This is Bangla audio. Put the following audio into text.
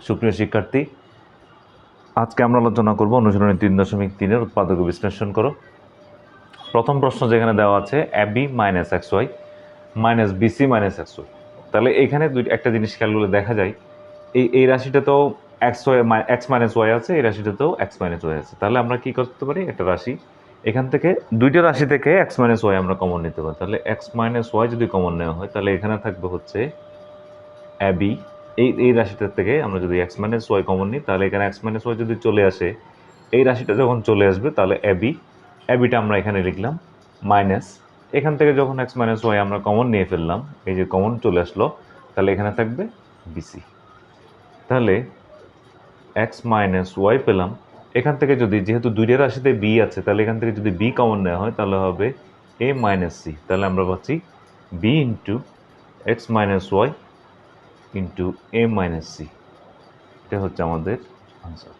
সুপ্রিয় শিক্ষার্থী, আজকে আমরা আলোচনা করব অনুশীলনী 3.3-এর উৎপাদক বিশ্লেষণ করো। প্রথম প্রশ্ন যেখানে দেওয়া আছে ab minus X Y minus BC minus X Y. তাহলে এখানে একটা জিনিস খেয়াল করলে দেখা যায় এই রাশিটাতেও এক্স মাইনাস ওয়াই আছে, এই রাশিটাতেও এক্স মাইনাস ওয়াই আছে। তাহলে আমরা কি করতে পারি, একটা রাশি এখান থেকে দুইটা রাশি থেকে এক্স মাইনাস ওয়াই আমরা কমন নিতে পারি। তাহলে এক্স মাইনাস ওয়াই যদি কমন নেওয়া হয় তাহলে এখানে থাকবে হচ্ছে অ্যাবি। এই রাশিটার থেকে আমরা যদি এক্স মাইনাস ওয়াই কমন নিই তাহলে এখানে এক্স মাইনাস ওয়াই যদি চলে আসে, এই রাশিটা যখন চলে আসবে তাহলে অ্যাবিটা আমরা এখানে লিখলাম মাইনাস, এখান থেকে যখন এক্স মাইনাস ওয়াই আমরা কমন নিয়ে ফেললাম, এই যে কমন চলে আসলো, তাহলে এখানে থাকবে বিসি। তাহলে এক্স মাইনাস ওয়াই পেলাম। এখান থেকে যদি, যেহেতু দুইটা রাশিতে বি আছে, তাহলে এখান থেকে যদি বি কমন নেওয়া হয় তাহলে হবে এ মাইনাস সি। তাহলে আমরা পাচ্ছি B into X minus Y into A minus C. এটা হচ্ছে আমাদের আনসার।